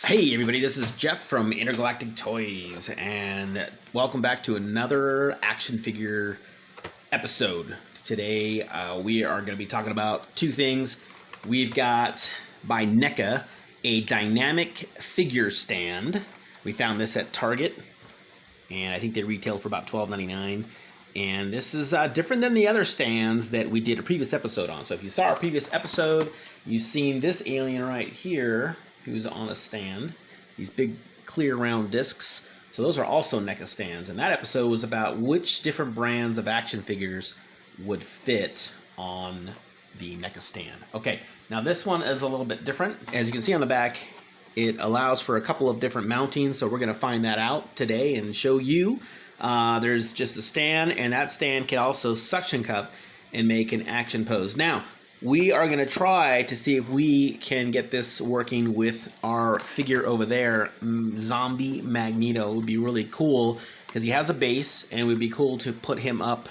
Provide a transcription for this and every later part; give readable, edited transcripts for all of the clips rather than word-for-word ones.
Hey everybody, this is Jeff from Intergalactic Toys, and welcome back to another action figure episode. Today we are going to be talking about two things. We've got, by Neca, a dynamic figure stand. We found this at Target, and I think they retail for about $12.99. And this is different than the other stands that we did a previous episode on. So if you saw our previous episode, you've seen this alien right here, who's on a stand. These big clear round discs. So those are also NECA stands. And that episode was about which different brands of action figures would fit on the NECA stand. Okay, now this one is a little bit different. As you can see on the back, it allows for a couple of different mountings. So we're going to find that out today and show you. There's just a stand, and that stand can also suction cup and make an action pose. Now, we are going to try to see if we can get this working with our figure over there, Zombie Magneto. It would be really cool because he has a base, and it would be cool to put him up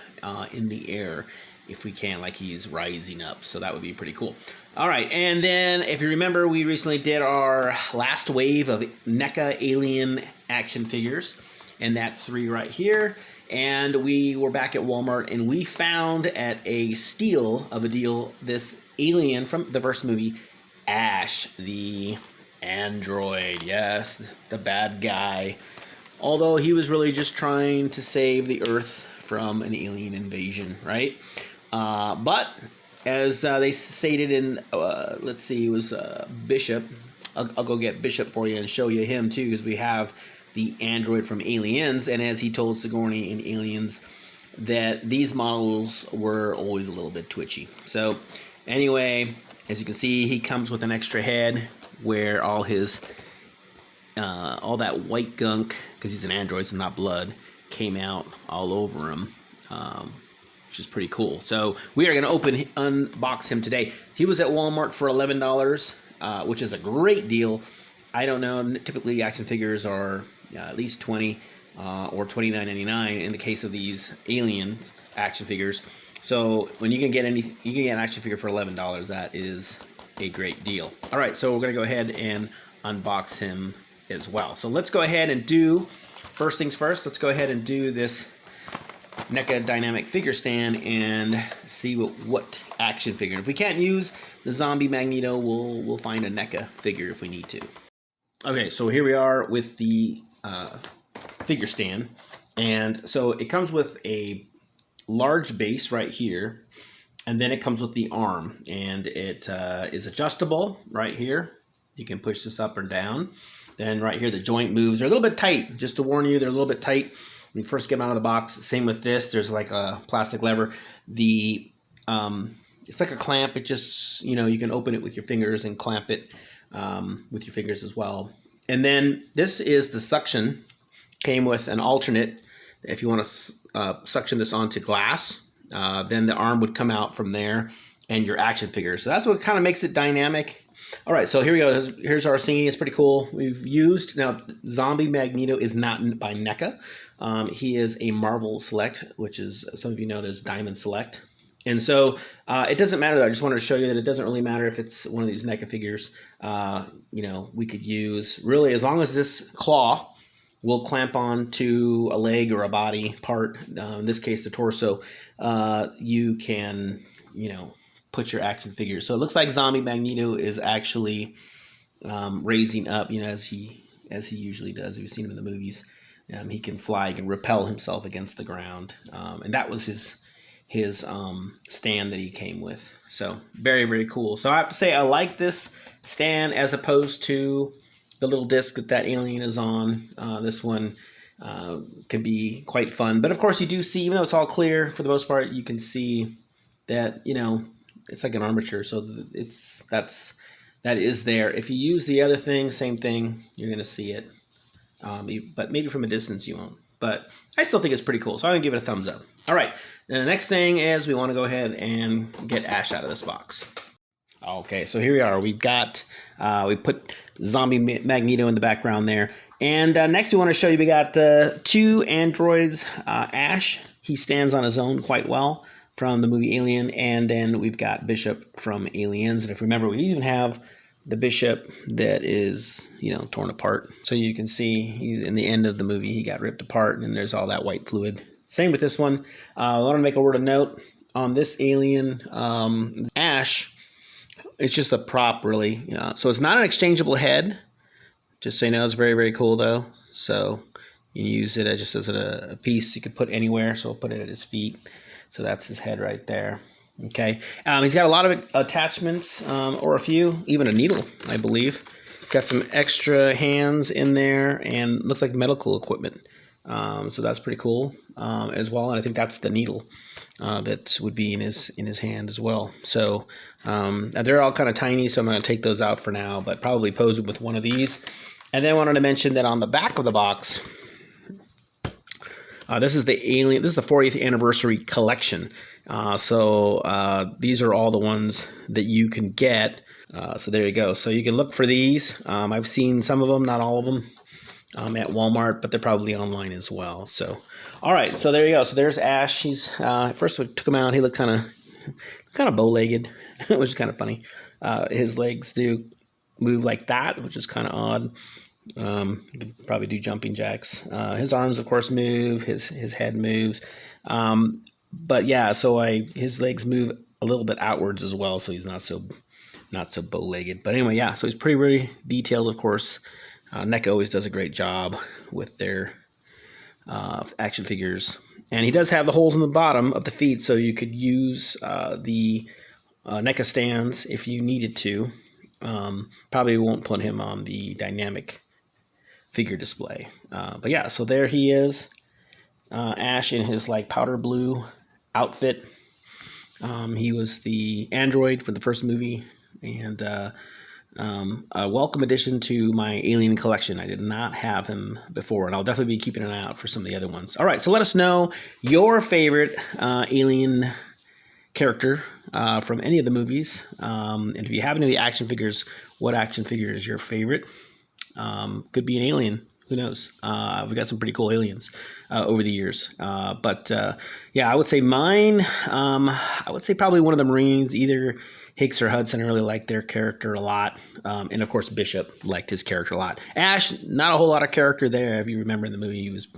in the air if we can, like he's rising up. So that would be pretty cool. All right, and then if you remember, we recently did our last wave of NECA Alien action figures, and that's 3 right here. And we were back at Walmart, and we found at a steal of a deal this alien from the first movie, Ash, the android. Yes, the bad guy. Although he was really just trying to save the Earth from an alien invasion, right? But as they stated in, let's see, it was Bishop. I'll go get Bishop for you and show you him too, because we have the android from Aliens, and as he told Sigourney in Aliens, that these models were always a little bit twitchy. So anyway, as you can see, he comes with an extra head where all his all that white gunk, because he's an android, so not blood, came out all over him, which is pretty cool. So we are going to unbox him today. He was at Walmart for $11, which is a great deal. I don't know, typically action figures are at least $20 or $29.99 in the case of these Aliens action figures. So when you can get you can get an action figure for $11, that is a great deal. All right, so we're gonna go ahead and unbox him as well. So let's go ahead and do, first things first, let's go ahead and do this NECA dynamic figure stand and see what action figure. If we can't use the Zombie Magneto, we'll find a NECA figure if we need to. Okay, so here we are with the figure stand, and so it comes with a large base right here, and then it comes with the arm, and it is adjustable right here. You can push this up or down. Then right here the joint moves. They're a little bit tight, just to warn you, they're a little bit tight when you first get them out of the box. Same with this, there's like a plastic lever. The it's like a clamp. It just, you can open it with your fingers and clamp it with your fingers as well. And then this is the suction. Came with an alternate. If you want to suction this onto glass, then the arm would come out from there and your action figure. So that's what kind of makes it dynamic. All right, so here we go. Here's our scene. It's pretty cool. We've used, now Zombie Magneto is not by NECA. He is a Marvel Select, which is, some of you know, there's Diamond Select. And so it doesn't matter. I just wanted to show you that it doesn't really matter if it's one of these NECA figures. We could use, really, as long as this claw will clamp on to a leg or a body part, in this case the torso, you can, put your action figure. So it looks like Zombie Magneto is actually raising up, as he usually does. We've seen him in the movies. He can fly, he can repel himself against the ground, and that was his stand that he came with. So very, very cool. So I have to say I like this stand as opposed to the little disc that alien is on. This one can be quite fun, but of course you do see, even though it's all clear for the most part, you can see that it's like an armature. So that is there. If you use the other thing, same thing, you're gonna see it, but maybe from a distance you won't. But I still think it's pretty cool, so I'm gonna give it a thumbs up. All right, then the next thing is we want to go ahead and get Ash out of this box. Okay, so here we are. We've got, we put Zombie Magneto in the background there. And next we want to show you, we got 2 androids. Ash, he stands on his own quite well from the movie Alien. And then we've got Bishop from Aliens. And if you remember, we even have the bishop that is, torn apart. So you can see in the end of the movie, he got ripped apart and there's all that white fluid. Same with this one. I want to make a word of note on this alien, Ash. It's just a prop, really. So it's not an exchangeable head. Just so you know, it's very, very cool, though. So you can use it just as a piece you could put anywhere. So I'll put it at his feet. So that's his head right there. Okay. He's got a lot of attachments, or a few, even a needle, I believe. Got some extra hands in there and looks like medical equipment. So that's pretty cool as well. And I think that's the needle that would be in his hand as well. So they're all kind of tiny, so I'm going to take those out for now, but probably pose it with one of these. And then I wanted to mention that on the back of the box, this is the Alien. This is the 40th anniversary collection. So these are all the ones that you can get. So there you go. So you can look for these. I've seen some of them, not all of them, at Walmart, but they're probably online as well. So, all right. So there you go. So there's Ash. He's first we took him out. He looked kind of bow-legged, which is kind of funny. His legs do move like that, which is kind of odd. He could probably do jumping jacks. His arms, of course, move. His head moves. But yeah, so his legs move a little bit outwards as well, so he's not so bow-legged. But anyway, yeah, so he's pretty, very detailed, of course. Neca always does a great job with their action figures. And he does have the holes in the bottom of the feet, so you could use the Neca stands if you needed to. Probably won't put him on the dynamic figure display. But yeah, so there he is. Ash in his powder blue outfit. He was the android for the first movie, and a welcome addition to my Alien collection. I did not have him before, and I'll definitely be keeping an eye out for some of the other ones. All right, so let us know your favorite Alien character from any of the movies. And if you have any of the action figures, what action figure is your favorite? Could be an alien. Who knows? We got some pretty cool aliens over the years. But yeah, I would say mine, I would say probably one of the Marines, either Hicks or Hudson. I really liked their character a lot. And of course, Bishop liked his character a lot. Ash, not a whole lot of character there. If you remember in the movie, he was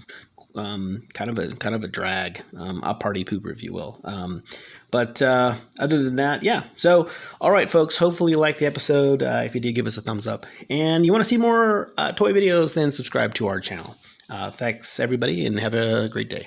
kind of a drag, a party pooper, if you will. But other than that, yeah. So, all right, folks, hopefully you liked the episode. If you did, give us a thumbs up. And you want to see more toy videos, then subscribe to our channel. Thanks, everybody, and have a great day.